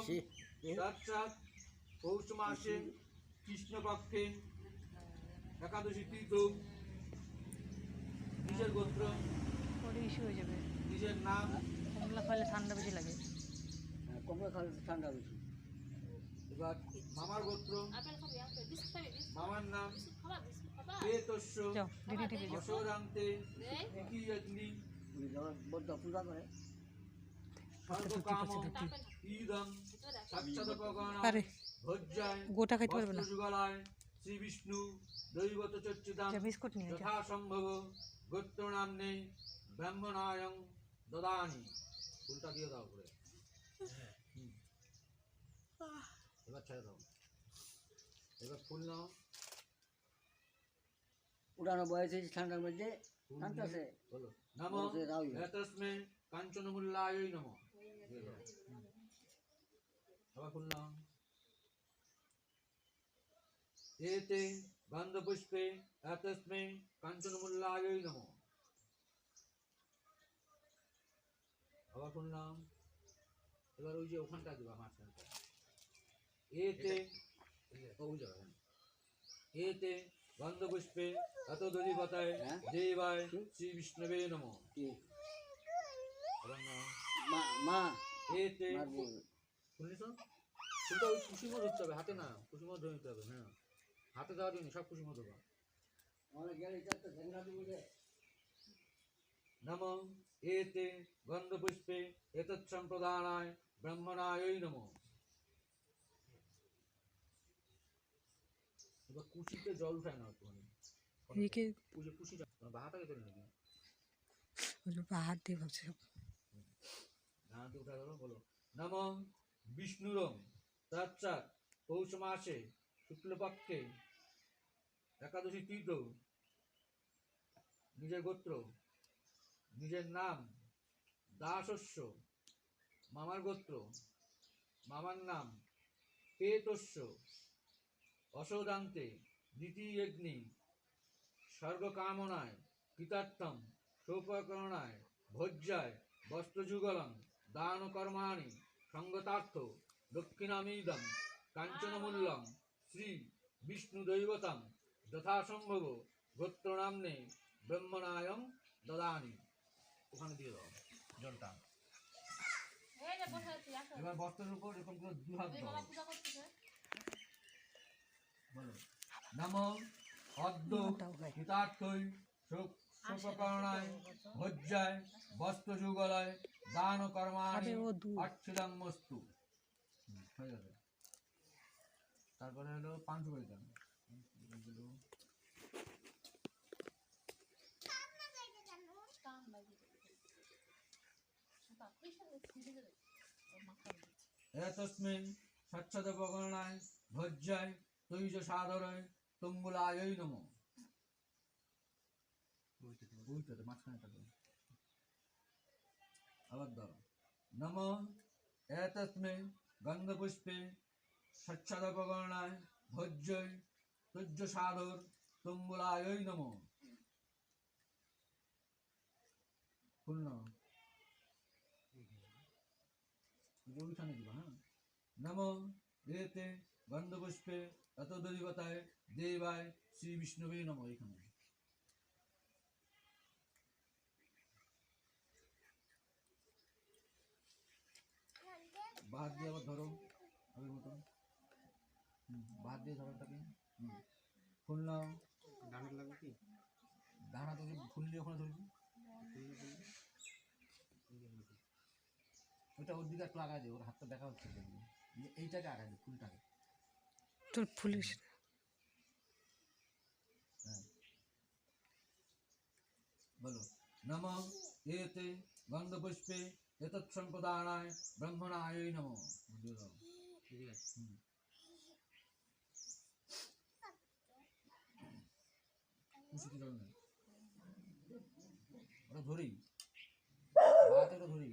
তৎসাৎ পৌষ মাসে কৃষ্ণপক্ষে একাদশী তিথি নিজের গোত্র ইস্যু হয়ে যাবে। নিজের নাম কমলা খাইলে ঠান্ডা বেশি লাগে। কমলা খাইলে ঠান্ডা বেশি। এবার মামার গোত্র মামার নাম পেতস্য অসৌরান্তে অগ্নি পূজা করে গোটা খাইতে পারবে না। শ্রী বিষ্ণু দৈবত চর্চিতাম যথাসম্ভব গোত্র নামনে ব্রাহ্মণায়ং দদানি। ফুলটা দিয়ে দাও করে, এবার ছেড়ে দাও। এবার ফুল নাও। পুরানো বয়সে ঠান্ডার মধ্যে টানতেছে। বলো নমো তস্মে কাঞ্চনমূল্যায় নমঃ। আবার ফুল নাও। এতে গন্ধপুষ্পে তস্মে কাঞ্চনমূল্যায় নমঃ। আবার ফুল নাও। এবার ওই যে ওখানটা দিবা মাঝখানটা। এতে ওই জায়গা এতে গন্ধপুষ্পে এতদধিপতায় দেবায় শ্রী বিষ্ণবে নমঃ। মা এতে শুনেছো? ফুলটা ওই কুসুমও ধরতে হবে, হাতে না, কুসুমও ধরে নিতে হবে। হ্যাঁ, হাতে দেওয়া দিন, সব কুসুমও দেবো। নমঃ এতে গন্ধপুষ্পে এতৎ সম্প্রদানায় ব্রাহ্মণায় নমঃ। এবার কুচিতে জল উঠায় না একটুখানি, কুচিটা বাহাটাকে তোলে নাকি বাহার দিয়ে ভাবছে ডানাতে উঠা গেল। বলো নমঃ বিষ্ণুরং তৎসাৎ পৌষ মাসে শুক্লপক্ষে একাদশী তিথি নিজের গোত্র নিজের নাম দাসস্য মামার গোত্র মামার নাম পেতস্য অসৌদান্তে নীতিয়গ্নি স্বর্গকামনায় কৃতার্থম সৌপকরণায় ভোজ্যায় বস্ত্রযুগলং দানকর্মাণি সঙ্গতার্থ দক্ষিণামিদং কাঞ্চনমূল্যং শ্রী বিষ্ণুদৈবতং যথাসম্ভব গোত্রনাম্নে ব্রহ্মণায়ং দদানি। ওখানে দিয়ে দাও জলটা। এবার বস্ত্রের উপর এরকম করে দু হাত দাও। বলো নমঃ অদ্য হিতার্থৈ শোককরণায় ভোজ্যায় বস্ত্রযুগলায় দান কর্মাণি অচ্ছুদাংমস্তু। হয়ে যাবে। তারপরে হলো পাঞ্চবড়ি দান। এতস্মিन् স্বচ্ছদপগণায় ভোজ্যায় তৈজ সাদরায় তম্বুলায় নমঃ। বইটাতে মাঝখানে থাকে। আবার দাও নমঃ এতস্মিन् গন্ধপুষ্পে স্বচ্ছদপগণায় ভোজ্যায় তৈজ সাদর তম্বুলায় নমঃ। ফুল নাও। ওইখানে দিবা। হ্যাঁ নমঃ এতে গন্ধপুষ্পে এতদধিপতায় দেবায় শ্রী বিষ্ণবে নমঃ। এখানে বাদ দিয়ে আবার ধরো আগের মতন। বাদ দিয়ে ধরো তাকে। ফুল নাও। ডানা লাগবে কি? ডানা তোকে ফুল দিয়ে ওখানে ধরবি। ওইটা ওর দিকে একটু আগায় দে, ওর হাতটা দেখা হচ্ছে। এইটাকে আগায় দে, ফুলটাকে। তোর ফুলিস। হ্যাঁ বলো নমঃ এতে গন্ধপুষ্পে এতৎ সম্প্রদানায় ব্রহ্মণায় নমঃ। ওটা ধরি ওটা ধরি।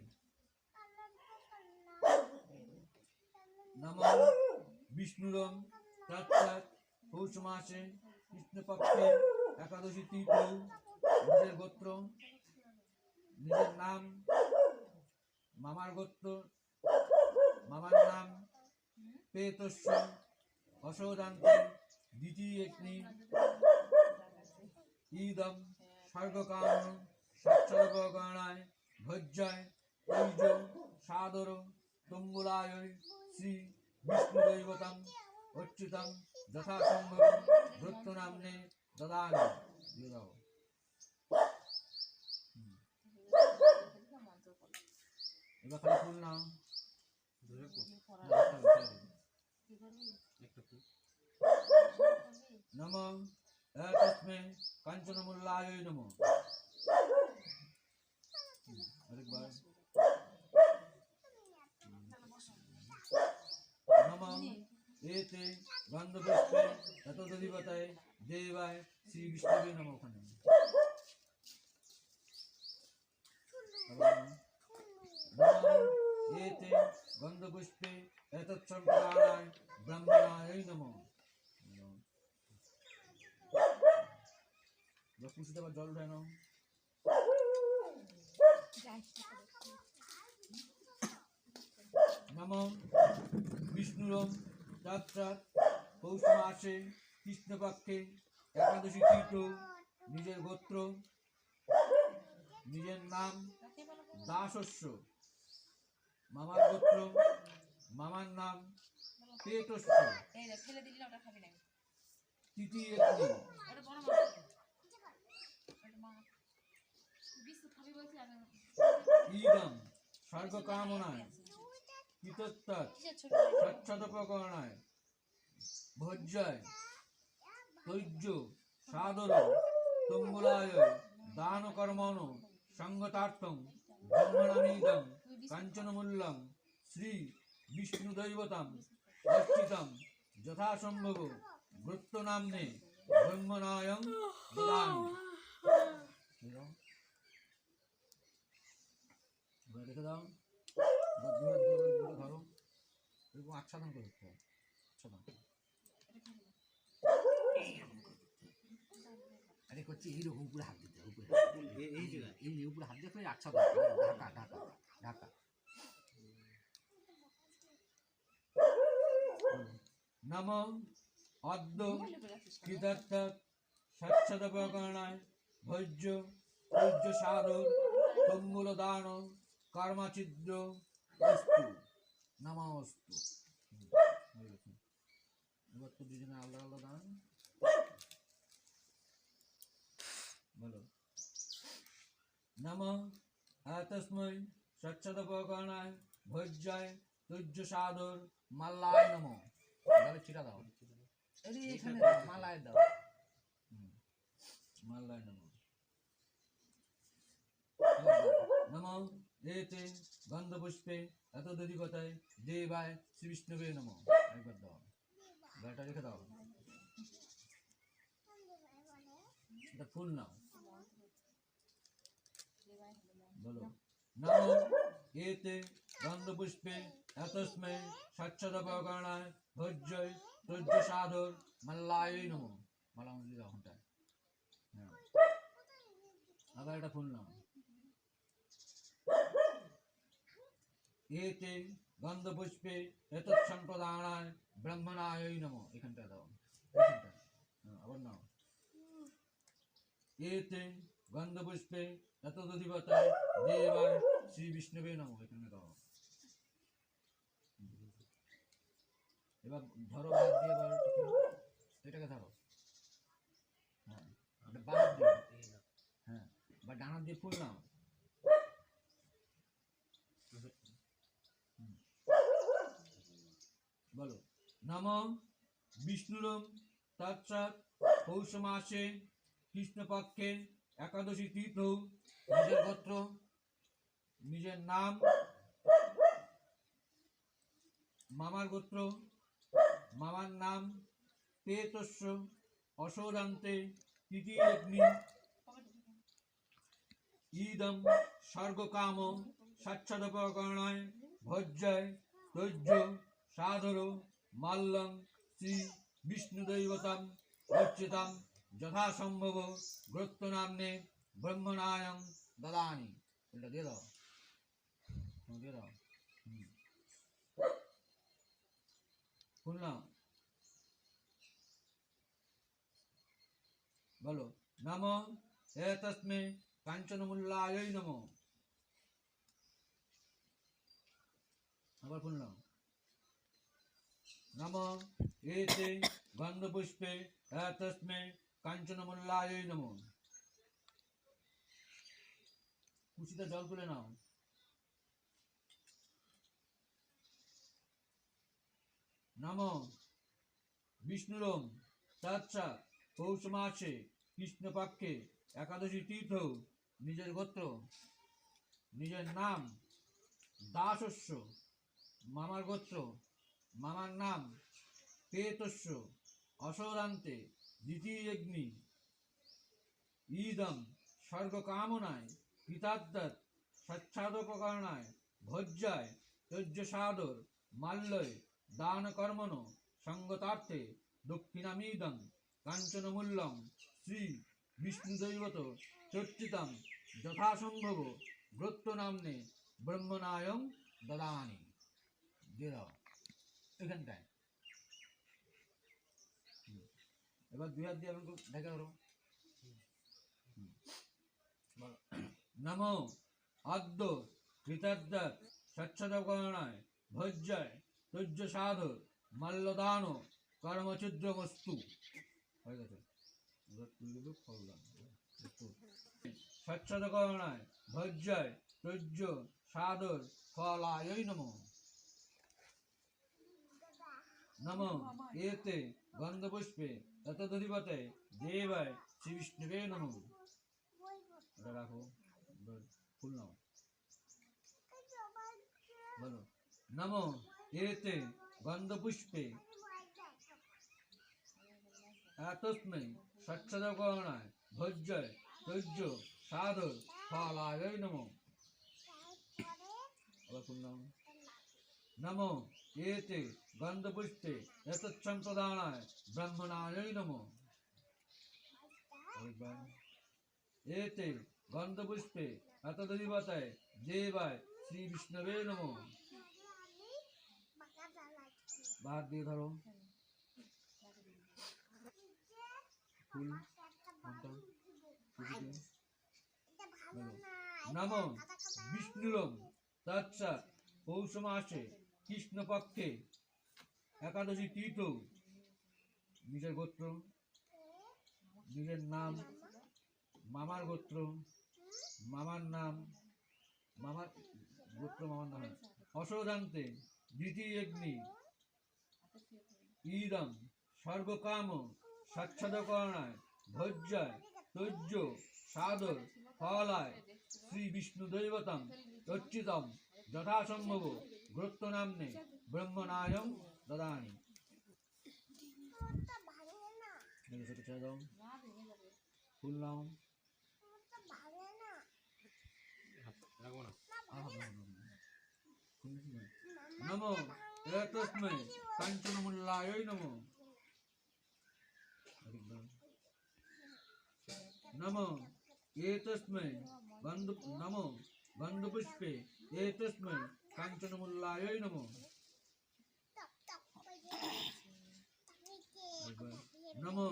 নমঃ বিষ্ণুরং তৎসাৎ পৌষ মাসে কৃষ্ণপক্ষে একাদশী তিথি নিজের গোত্র নিজের নাম মামার গোত্র মামার নাম পেতস্য অসৌদান্তে দ্বিতীয়গ্নি ইদম স্বর্গকাম সচ্ছদপগণায় ভজ্জায় তৈজ সাদর তুঙ্গুলায় শ্রী বিষ্ণুদৈবতম অচ্যুতম যথাসম্ভব ভৃত্যনাম্নে দদামি। দিয়ে দাও। এবার খালি ফুল নাও। নমঃ তস্মৈ কাঞ্চনমূল্যায় নমঃ। আরেকবার। নমঃ এতে গন্ধপুষ্পে ততোধিপতয়ে দেবায় শ্রী বিষ্ণুবে নমঃ। ওখানে নমঃ এতে গন্ধপুষ্পে এতৎসম্প্রদানায় ব্রহ্মণায় নমঃ। তুলসীতে আবার জল উঠায় নাও। নমঃ বিষ্ণুরম তৎসাৎ পৌষ মাসে কৃষ্ণপক্ষে একাদশী তীর্থ নিজের গোত্র নিজের নাম দাসস্য মামার গোত্র মামার নাম পেতস্য তৃতীয় ইদম স্বর্গকামনায় কৃতত্তৎ স্বচ্ছদপকরণায় ভোজ্যায় তৈজ্য সাদর তুঙ্গুলায় দানকর্মণ সঙ্গতার্থং ব্রহ্মণানীদম কাঞ্চনমূল্যং শ্রী বিষ্ণুদৈবতম অর্চিতম যথাসম্ভব ভৃত্যনাম্নে ব্রহ্মণায়ং দদামি। রেখে দাও। ধরো এরকম আচ্ছাদন করে দিতে হবে। আচ্ছাদন আরে করছি এইরকম উপরে হাত দিতে হবে। এই উপরে হাত দিয়ে আচ্ছাদন ঢাকা ঢাকা ঢাকা। নমঃ অদ্য কৃতার্থ স্বচ্ছদপকরণায় ভোজ্য তৈজ্য সাধর তম্বুল দান কর্মচিদ্র অস্তু নমস্তু। এবার তো দুজনে আলাদা আলাদা দান বলো। নমঃ তস্মৈ স্বচ্ছদপকরণায় ভোজ্যায় তৈজ্য সাধর মাল্লায় নমঃ। তাহলে ছিটা দাও। এখানে দাও মালায় দাও। মাল্লায় নমঃ। নমঃ এতে গন্ধপুষ্পে এতদধিপতয়ে দেবায় শ্রী বিষ্ণুবে নমঃ। একবার দাও। গাটা রেখে দাও। এটা ফুল নাও বলো। নমঃ এতে গন্ধপুষ্পে এতস্মৈ স্বচ্ছদপকরণায় ভোজ্যৈ তৈজ্য সাধর মাল্লায় নমঃ। মালা মন্দির দাও ওখানটায়। হ্যাঁ আবার একটা ফুল নাও। এতে গন্ধপুষ্পে এতৎসম্প্রদানায় ব্রহ্মণায় নমঃ। এখানটা দাও। এখানটা আবার নাও। এতে গন্ধপুষ্পে এতদধিপতয়ে দেবায় শ্রী বিষ্ণুবে নমঃ। এখানে দাও। এবার ধরো হাত দিয়ে এবার এটাকে ধরো। হ্যাঁ বাঁ হাত দিয়ে। হ্যাঁ বা ডান হাত দিয়ে ফুল নাও। বলো। নমঃ বিষ্ণুরম তৎসাৎ পৌষ মাসে কৃষ্ণপক্ষে একাদশী তীর্থ নিজের গোত্র নিজের নাম মামার গোত্র মামার নাম পেতস্য অসৌদান্তে তৃতীয়গ্নি ইদম স্বর্গকাম স্বচ্ছদপকরণায় ভোজ্যায় তৈজ্য সাধর মাল্যং শ্রী বিষ্ণুদৈবতম অর্চিতম যথাসম্ভব গ্রোত্তনাম্নে ব্রহ্মণায়ং দদামি। এটা দিয়ে দাও। দিয়ে দাও। শুনলাম বলো নমো এতস্মে কাঞ্চনমূল্যায় নমো। আবার শুনলাম নমো এতে গন্ধপুষ্পে এতস্মে কাঞ্চনমূল্যায় নমো। কুশিতে জল তুলে নাও। নমো বিষ্ণুরম তৎসাৎ পৌষ মাসে কৃষ্ণপক্ষে একাদশী তীর্থ নিজের গোত্র নিজের নাম দাসস্য মামার গোত্র মামার নাম পেতস্য অসরান্তে দ্বিতীয়গ্নি ঈদম স্বর্গকামনায় কৃতার্থত স্বচ্ছাদোপকরণায় ভোজ্যায় তৈজসাদর মাল্যয় দানকর্মণ সঙ্গতার্থে দক্ষিণামিদং কাঞ্চনমূল্যং শ্রী বিষ্ণুদৈবত চর্চিতম যথাসম্ভব গোত্রনাম্নে ব্রহ্মনায়ং দদামি। দিয়ে দাও এখানটায়। এবার দুই হাত দিয়ে আমাকে দেখা করো। নমো আদ্য কৃতার্থ স্বচ্ছদকরণায় ভোজ্যায় তৈজ সাধ মাল্যদান কর্মচিদ্রমস্তু। হয়ে গেছে। স্বচ্ছদকরণায় ভোজ্যায় তৈজ সাধর ফলায় নমঃ। নমো এতে গন্ধপুষ্পে ততদধিপতে দেবায় শ্রী বিষ্ণুবে নমঃ। এটা রাখো, ফুল নাও। বলো নমো এতে গন্ধপুষ্পে এতস্मै স্বচ্ছদকরণায় ভোজ্যায় তৈজ সাধর ফলায় নমঃ। আবার ফুল নাও। নমো এতে গন্ধপুষ্পে এতচ্ছম্প্রদানায় ব্রহ্মণায় নমঃ। এতে গন্ধপুষ্পে এতদধিপতায় দেবায় শ্রী বিষ্ণবে নমঃ। বাদ দিয়ে ধরো ফুল। নমো বিষ্ণুরম তৎসাৎ পৌষ মাসে কৃষ্ণপক্ষে একাদশী তীর্থ নিজের গোত্র নিজের নাম মামার গোত্র মামার নাম মামার গোত্র মামার নাম অসদান্তে দ্বিতীয়গ্নি ঈদম স্বর্গকাম স্বচ্ছদকরণায় ভোজ্যায় তৈজ সাদর ফলায় শ্রী বিষ্ণুদৈবতম চর্চিতম যথাসম্ভব গোত্রনাম্নে ব্রহ্মনায়ং দদামি। ছেড়ে দাও, ফুল নাও। নমো এতস্मै কাঞ্চনমূল্যায় নমঃ। নমো এতস্मै নমো গন্ধপুষ্পে এতস্मै কাঞ্চনমূল্যায় নমঃ। নমো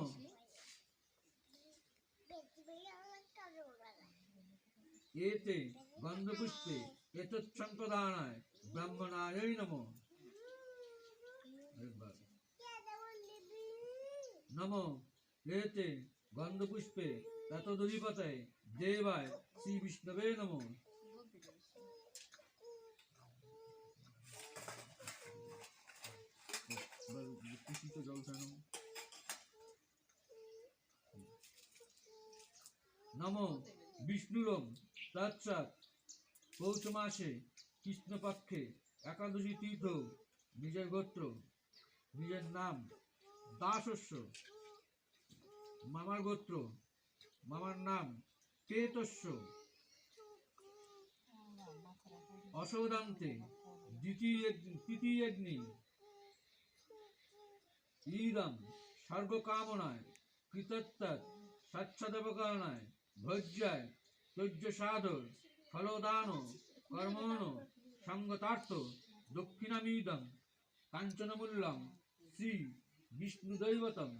এতে গন্ধপুষ্পে এতচ্ছম্প্রদানায় ব্রহ্মণায় নমঃ। নমো এতে গন্ধপুষ্পে ততদধিপতায় দেবায় শ্রী বিষ্ণবে নমঃ। নমো বিষ্ণুরম তৎসাৎ পৌষ মাসে কৃষ্ণপক্ষে একাদশী তীর্থ নিজের গোত্র নিজের নাম দাসস্য মামার গোত্র মামার নাম পেতস্য অসদান্তে তৃতীয়গ্নি ঈদম স্বর্গকামনায় কৃতত্তৎ স্বচ্ছদপকরণায় ভোজ্যায় তৈজ সাধর ফলদান কর্মণ সঙ্গতার্থ দক্ষিণামিদং কাঞ্চনমূল্যং শ্রী বিষ্ণুদৈবতম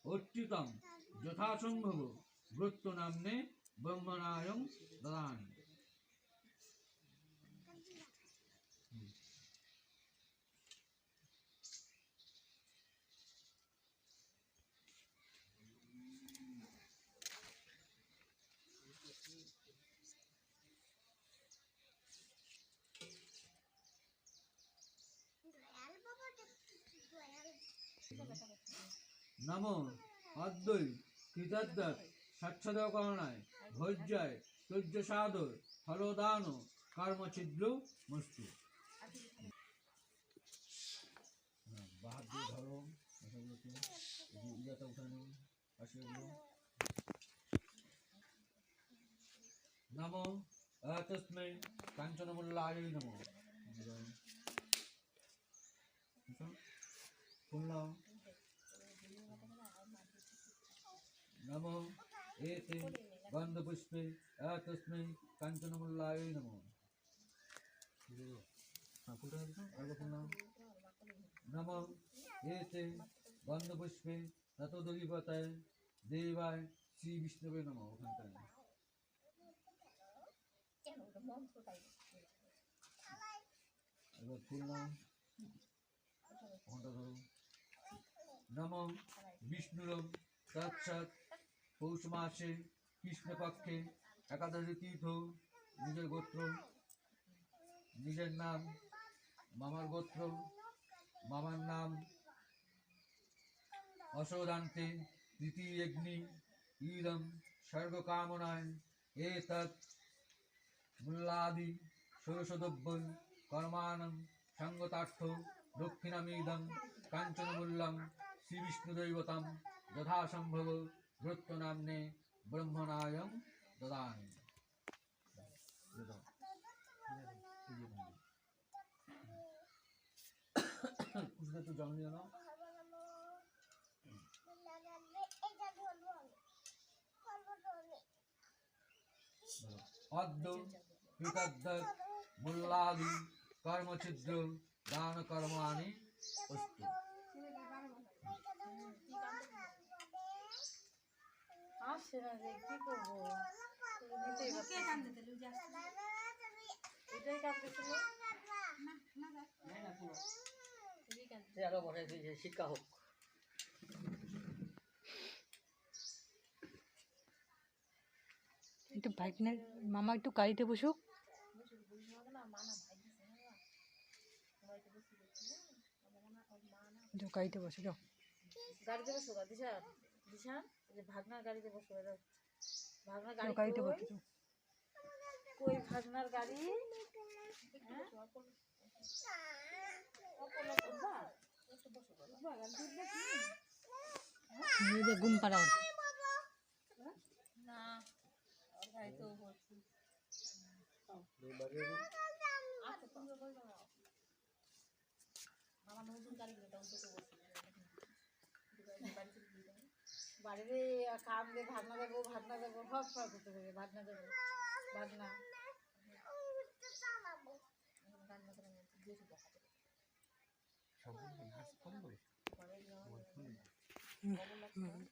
অচ্যুতম যথাসম্ভব ব্রত্য নাম্নে ব্রহ্মণায়ং দদামি। নমো অদ্বৈ কৃতাদ্বৎ স্বচ্ছদকরণায় ভোজ্যায় তৈজসাদর ফলদান কর্মছিদ্র মস্তু। বাহাত দিয়ে ধরো এগুলোকে, ইজাটা উঠানো পাশে এগুলো। নমো তস্मै কাঞ্চনমূল্যায় নমো। শুনলাম। নমো এতে গন্ধপুষ্পে তস্मै কাঞ্চনমূল্যায় নমো। নমো এতে গন্ধপুষ্পে ততোদধিপতায় দেবায় শ্রী বিষ্ণুবে নমো। ওখানটায় এবার ফুল নাম ওখানটা ধরো। নমো বিষ্ণুরম তৎসৎ পৌষ মাসে কৃষ্ণপক্ষে একাদশী তীর্থ নিজের গোত্র, নিজের নাম, মামার গোত্র, মামার নাম অসৌদান্তে তৃতীয় অগ্নি ইদম স্বর্গকামনায় এতৎ মূল্যাদি ষোড়শদ্রব্যং কর্মাণং সঙ্গতার্থ দক্ষিণামিদং কাঞ্চনমূল্যং শ্রীবিষ্ণুদৈবতম যথাসম্ভব ভৃত্য নাম্নে ব্রহ্মণায়ং দদামি। কুসুমে তো জল নিয়ে নাও। অদ্য কৃতদ্বৎ মূল্যাদি কর্মছিদ্র দান কর্মাণি অস্তু। আসছে না যে কি করবো, এটাই কাঁদতেছিল। সে আরো বসাই দিয়েছে শিক্ষা হোক। একটু বাইক না, মামা একটু গাড়িতে বসুক। যাও গাড়িতে বসে যাও। গাড়িতে বসো গা দিশা, দিশা যে ভাগনার গাড়িতে বসো। ভাগনার যাও গাড়ি গাড়িতে কই? বসে যাও। কই ভাগনার গাড়ি? মেয়েদের ঘুম পাড়াও। না ওর গাড়িতেও বসছি। আমার নতুন গাড়ি তখন থেকে বসছি। বাড়িতে কামড়ে ভাগনা দেবো, ভাগনা দেবো, সব সব করতে থাকে। ভাগনা দেবো, ভাগনা হুম।